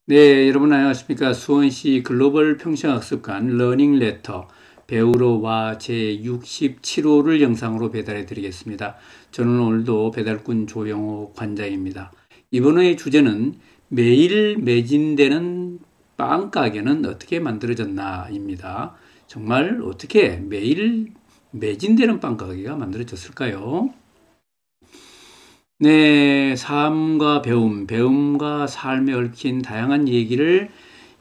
네, 여러분 안녕하십니까? 수원시 글로벌 평생학습관 러닝 레터 배우러와 제67호를 영상으로 배달해 드리겠습니다. 저는 오늘도 배달꾼 조영호 관장입니다. 이번의 주제는 매일 매진되는 빵 가게는 어떻게 만들어졌나입니다. 정말 어떻게 매일 매진되는 빵 가게가 만들어졌을까요? 네, 삶과 배움, 배움과 삶에 얽힌 다양한 얘기를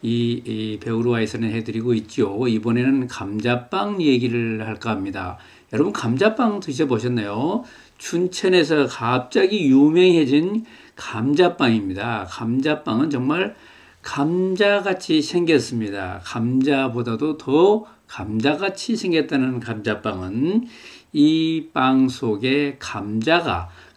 이 배우로와에서는 해드리고 있죠. 이번에는 감자빵 얘기를 할까 합니다. 여러분, 감자빵 드셔보셨나요? 춘천에서 갑자기 유명해진 감자빵입니다. 감자빵은 정말 감자같이 생겼습니다. 감자보다도 더 감자같이 생겼다는 감자빵은 이 빵 속에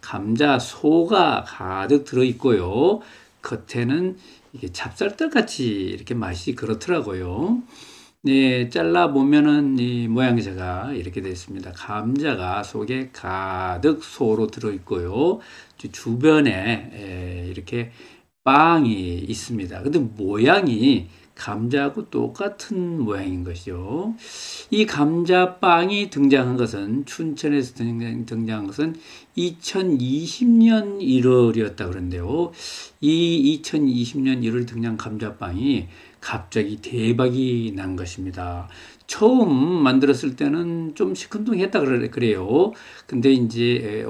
감자소가 가득 들어 있고요. 겉에는 이게 찹쌀떡같이 이렇게 맛이 그렇더라고요. 네, 잘라 보면은 이 모양새가 이렇게 됐습니다. 감자가 속에 가득 소로 들어 있고요. 주변에 이렇게 빵이 있습니다. 근데 모양이 감자하고 똑같은 모양인 것이죠. 이 감자빵이 등장한 것은 춘천에서 등장한 것은 2020년 1월이었다 그러는데요. 이 2020년 1월 등장 감자빵이 갑자기 대박이 난 것입니다. 처음 만들었을 때는 좀 시큰둥했다 그래요. 근데 이제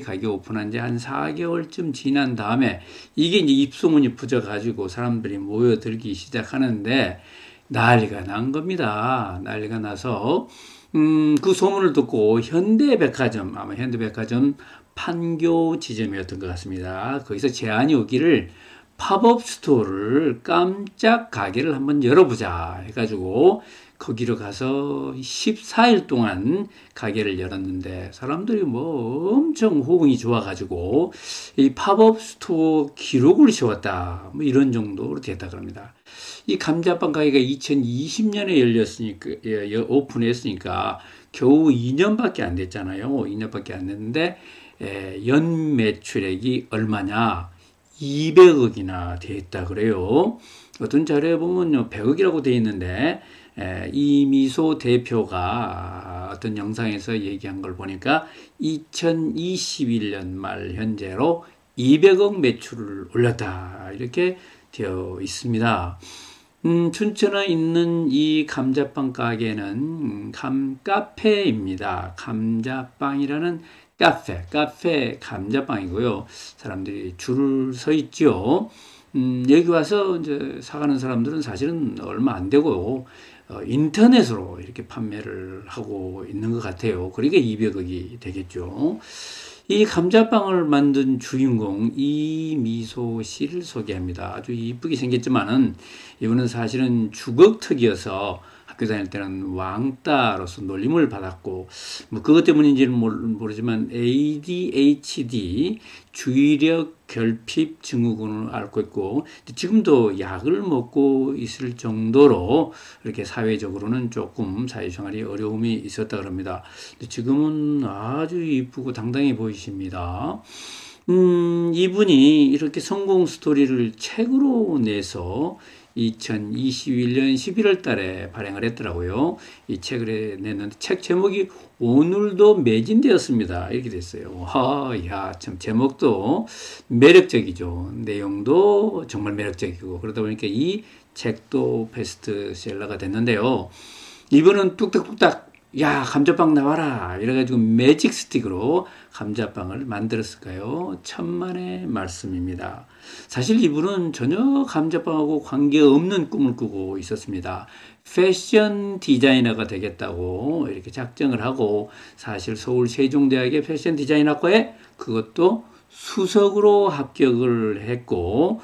가게 오픈한 지 한 4개월쯤 지난 다음에 이게 이제 입소문이 퍼져가지고 사람들이 모여들기 시작하는데 난리가 난 겁니다. 난리가 나서, 그 소문을 듣고 아마 현대백화점 판교 지점이었던 것 같습니다. 거기서 제안이 오기를 팝업 스토어를 깜짝 가게를 한번 열어보자 해가지고 거기로 가서 14일 동안 가게를 열었는데 사람들이 뭐 엄청 호응이 좋아가지고 이 팝업 스토어 기록을 세웠다. 뭐 이런 정도로 됐다 그럽니다. 이 감자빵 가게가 2020년에 오픈했으니까 겨우 2년밖에 안 됐잖아요. 2년밖에 안 됐는데 연 매출액이 얼마냐? 200억이나 됐다 그래요. 어떤 자료에 보면 100억이라고 돼 있는데 이미소 대표가 어떤 영상에서 얘기한 걸 보니까 2021년 말 현재로 200억 매출을 올렸다 이렇게 되어 있습니다. 춘천에 있는 이 감자빵 가게는 카페입니다. 감자빵이라는 카페 감자빵이고요. 사람들이 줄을 서 있죠. 여기 와서 이제 사가는 사람들은 사실은 얼마 안 되고, 인터넷으로 이렇게 판매를 하고 있는 것 같아요. 그러니까 200억이 되겠죠. 이 감자빵을 만든 주인공 이미소 씨를 소개합니다. 아주 이쁘게 생겼지만은 이분은 사실은 주걱턱이어서 학교 다닐 때는 왕따로서 놀림을 받았고 뭐 그것 때문인지는 모르지만 ADHD 주의력 결핍 증후군을 앓고 있고 지금도 약을 먹고 있을 정도로 이렇게 사회적으로는 조금 사회생활이 어려움이 있었다 그럽니다. 지금은 아주 이쁘고 당당해 보이십니다. 이분이 이렇게 성공 스토리를 책으로 내서 2021년 11월 달에 발행을 했더라고요. 이 책을 냈는데 책 제목이 오늘도 매진되었습니다. 이렇게 됐어요. 야, 참 제목도 매력적이죠. 내용도 정말 매력적이고 그러다 보니까 이 책도 베스트셀러가 됐는데요. 이분은 뚝딱뚝딱 야, 감자빵 나와라. 이래가지고 매직 스틱으로 감자빵을 만들었을까요? 천만의 말씀입니다. 사실 이분은 전혀 감자빵하고 관계없는 꿈을 꾸고 있었습니다. 패션 디자이너가 되겠다고 이렇게 작정을 하고 사실 서울 세종대학의 패션 디자인학과에 그것도 수석으로 합격을 했고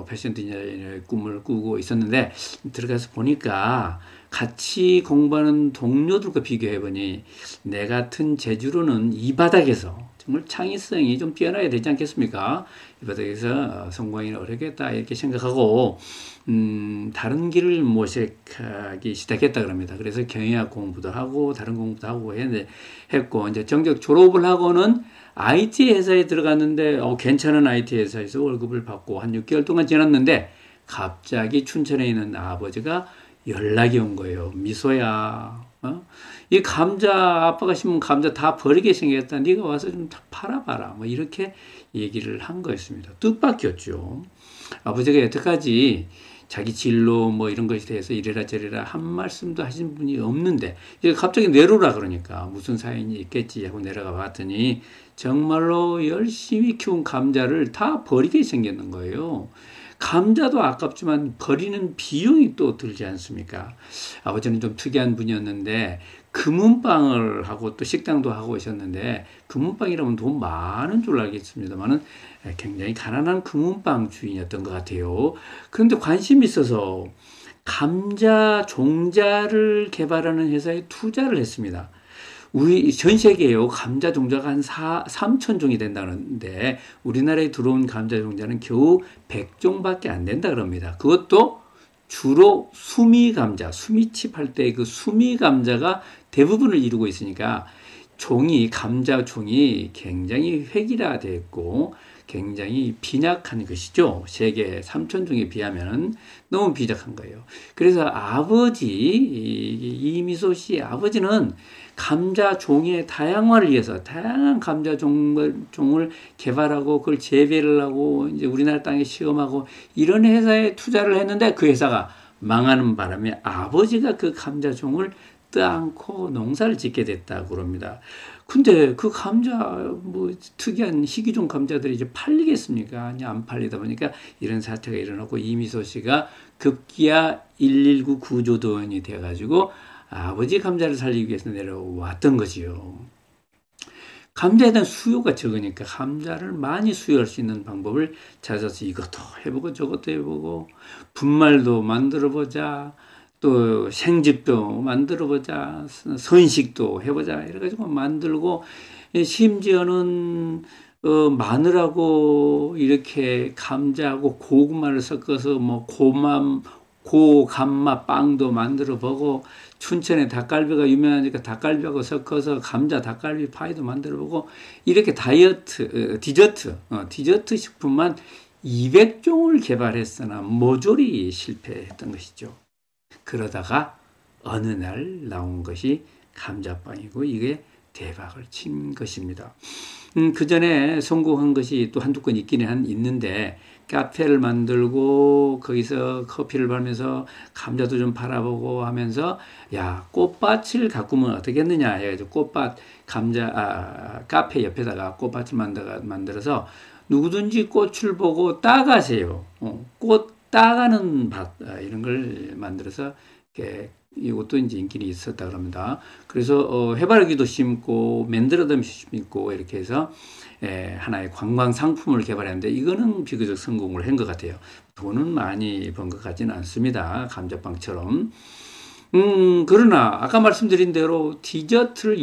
패션 디자이너의 꿈을 꾸고 있었는데 들어가서 보니까 같이 공부하는 동료들과 비교해보니 내 같은 재주로는 이 바닥에서 정말 창의성이 좀 뛰어나야 되지 않겠습니까? 이 바닥에서 성공하기는 어렵겠다 이렇게 생각하고 다른 길을 모색하기 시작했다 그럽니다. 그래서 경영학 공부도 하고 다른 공부도 하고 했고 이제 정작 졸업을 하고는 IT 회사에 들어갔는데 괜찮은 IT 회사에서 월급을 받고 한 6개월 동안 지났는데 갑자기 춘천에 있는 아버지가 연락이 온 거예요. 미소야, 이 감자 아빠가 심은 감자 다 버리게 생겼다. 네가 와서 좀 다 팔아봐라. 뭐 이렇게 얘기를 한 거였습니다. 뜻밖이었죠. 아버지가 여태까지 자기 진로 뭐 이런 것에 대해서 이래라 저래라 한 말씀도 하신 분이 없는데 갑자기 내려오라 그러니까 무슨 사연이 있겠지 하고 내려가 봤더니 정말로 열심히 키운 감자를 다 버리게 생겼는 거예요. 감자도 아깝지만 버리는 비용이 또 들지 않습니까? 아버지는 좀 특이한 분이었는데 금은방을 하고 또 식당도 하고 오셨는데 금은방이라면 돈 많은 줄 알겠습니다만은 굉장히 가난한 금은방 주인이었던 것 같아요. 그런데 관심이 있어서 감자 종자를 개발하는 회사에 투자를 했습니다. 우리 전 세계에요 감자 종자가 한 3천 종이 된다는데 우리나라에 들어온 감자 종자는 겨우 100종밖에 안 된다 그럽니다. 그것도 주로 수미 감자, 수미칩 할 때 그 수미 감자가 대부분을 이루고 있으니까 감자 종이 굉장히 획일화되어 있고 굉장히 빈약한 것이죠. 세계 3천 종에 비하면 너무 빈약한 거예요. 그래서 이미소 씨 아버지는 감자 종의 다양화를 위해서 다양한 감자 종을 개발하고 그걸 재배를 하고 이제 우리나라 땅에 시험하고 이런 회사에 투자를 했는데 그 회사가 망하는 바람에 아버지가 그 감자 종을 떠안고 농사를 짓게 됐다고 그럽니다. 근데 그 감자 뭐 특이한 희귀종 감자들이 이제 팔리겠습니까? 아니 안 팔리다 보니까 이런 사태가 일어나고 이미소 씨가 급기야 119 구조대원이 돼가지고 아버지 감자를 살리기 위해서 내려왔던 거지요. 감자에 대한 수요가 적으니까 감자를 많이 수요할 수 있는 방법을 찾아서 이것도 해보고 저것도 해보고 분말도 만들어보자. 또 생즙도 만들어보자. 선식도 해보자. 이래가지고 만들고 심지어는 마늘하고 이렇게 감자하고 고구마를 섞어서 뭐 고감마 빵도 만들어 보고 춘천에 닭갈비가 유명하니까 닭갈비하고 섞어서 감자 닭갈비 파이도 만들어 보고 이렇게 디저트 식품만 200종을 개발했으나 모조리 실패했던 것이죠. 그러다가 어느 날 나온 것이 감자빵이고 이게 대박을 친 것입니다. 그 전에 성공한 것이 또 한두 건 있는데 카페를 만들고 거기서 커피를 팔면서 감자도 좀 팔아보고 하면서 야 꽃밭을 가꾸면 어떻겠느냐 해가지고 카페 옆에다가 꽃밭을 만들어서 누구든지 꽃을 보고 따가세요. 꽃 따가는 밭 이런 걸 만들어서 이것도 이제 인기는 있었다 그럽니다. 그래서 해바라기도 심고 맨드라도 심고 이렇게 해서 하나의 관광 상품을 개발했는데 이거는 비교적 성공을 한 것 같아요. 돈은 많이 번 것 같지는 않습니다. 감자빵처럼. 그러나 아까 말씀드린 대로 디저트를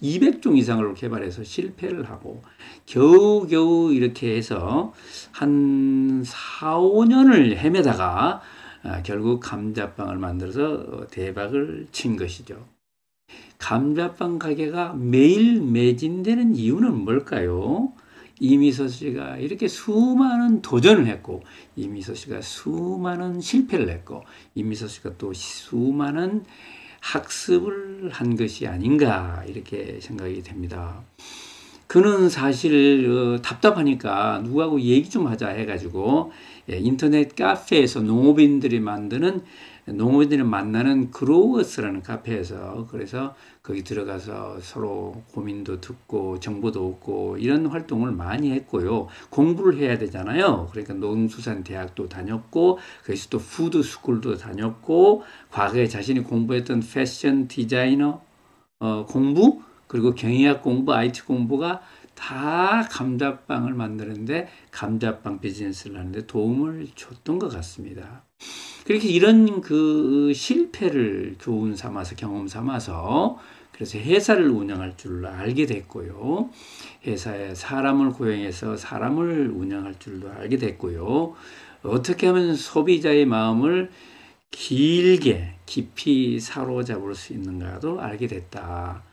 200종 이상을 개발해서 실패를 하고 겨우겨우 이렇게 해서 한 4, 5년을 헤매다가 결국 감자빵을 만들어서 대박을 친 것이죠. 감자빵 가게가 매일 매진되는 이유는 뭘까요? 이미소 씨가 이렇게 수많은 도전을 했고 이미소 씨가 수많은 실패를 했고 이미소 씨가 또 수많은 학습을 한 것이 아닌가 이렇게 생각이 됩니다. 그는 사실 답답하니까 누구하고 얘기 좀 하자 해가지고 인터넷 카페에서 농업인들이 만나는 그로워스라는 카페에서 그래서 거기 들어가서 서로 고민도 듣고 정보도 얻고 이런 활동을 많이 했고요. 공부를 해야 되잖아요. 그러니까 농수산대학도 다녔고 거기서 또 푸드스쿨도 다녔고 과거에 자신이 공부했던 패션 디자이너 공부 그리고 경영학 공부, IT 공부가 다 감자빵을 만드는데 감자빵 비즈니스를 하는데 도움을 줬던 것 같습니다. 그렇게 이런 그 실패를 교훈 삼아서 경험 삼아서 그래서 회사를 운영할 줄 알게 됐고요. 회사에 사람을 고용해서 사람을 운영할 줄도 알게 됐고요. 어떻게 하면 소비자의 마음을 길게 깊이 사로잡을 수 있는가도 알게 됐다.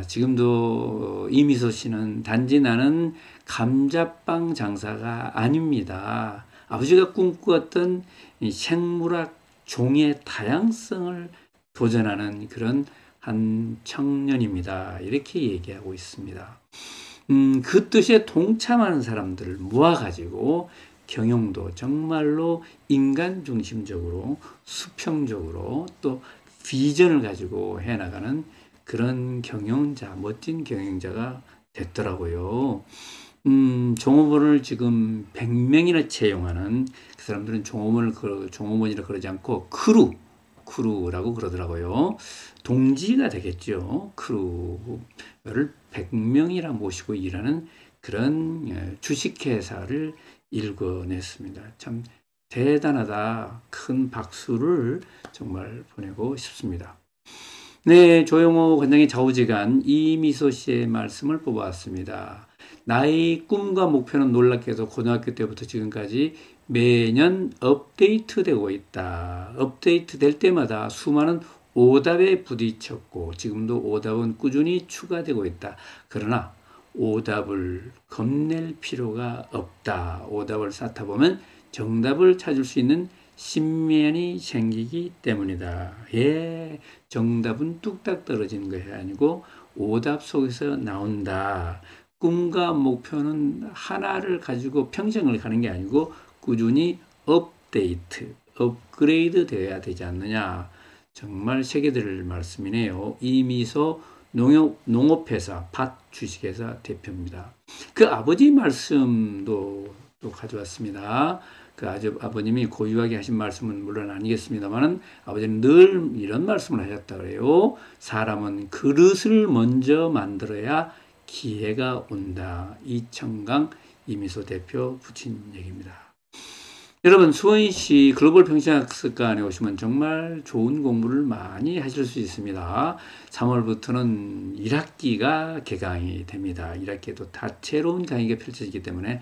지금도 이미소 씨는 단지 나는 감자빵 장사가 아닙니다. 아버지가 꿈꾸었던 이 생물학 종의 다양성을 도전하는 그런 한 청년입니다. 이렇게 얘기하고 있습니다. 그 뜻에 동참하는 사람들을 모아가지고 경영도 정말로 인간 중심적으로 수평적으로 또 비전을 가지고 해나가는 그런 경영자, 멋진 경영자가 됐더라고요. 종업원을 지금 100명이나 채용하는 그 사람들은 종업원이라 그러지 않고 크루라고 그러더라고요. 동지가 되겠죠. 크루를 100명이나 모시고 일하는 그런 주식회사를 일궈냈습니다. 참 대단하다. 큰 박수를 정말 보내고 싶습니다. 네, 조용호 관장의 좌우지간 이미소 씨의 말씀을 뽑아왔습니다. 나의 꿈과 목표는 놀랍게도 고등학교 때부터 지금까지 매년 업데이트되고 있다. 업데이트 될 때마다 수많은 오답에 부딪혔고 지금도 오답은 꾸준히 추가되고 있다. 그러나 오답을 겁낼 필요가 없다. 오답을 쌓다 보면 정답을 찾을 수 있는 신면이 생기기 때문이다. 예, 정답은 뚝딱 떨어지는 것이 아니고 오답 속에서 나온다. 꿈과 목표는 하나를 가지고 평생을 가는 게 아니고 꾸준히 업그레이드 되어야 되지 않느냐. 정말 세계들 말씀이네요. 이미소 농업회사 밭 주식회사 대표입니다. 그 아버지 말씀도 또 가져왔습니다. 그 아버님이 고유하게 하신 말씀은 물론 아니겠습니다만은 아버지는 늘 이런 말씀을 하셨다 그래요. 사람은 그릇을 먼저 만들어야 기회가 온다. 이청강 이미소 대표 부친 얘기입니다. 여러분 수원시 글로벌 평신학습관에 오시면 정말 좋은 공부를 많이 하실 수 있습니다. 3월부터는 1학기가 개강이 됩니다. 1학기에도 다채로운 강의가 펼쳐지기 때문에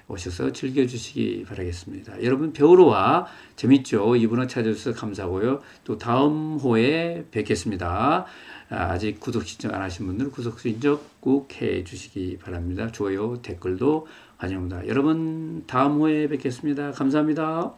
오셔서 즐겨주시기 바라겠습니다. 여러분 배우러와 재밌죠? 이분을 찾아주셔서 감사하고요. 또 다음 호에 뵙겠습니다. 아직 구독 신청 안 하신 분들 구독 신청 꼭 해주시기 바랍니다. 좋아요, 댓글도 환영합니다. 여러분 다음 호에 뵙겠습니다. 감사합니다.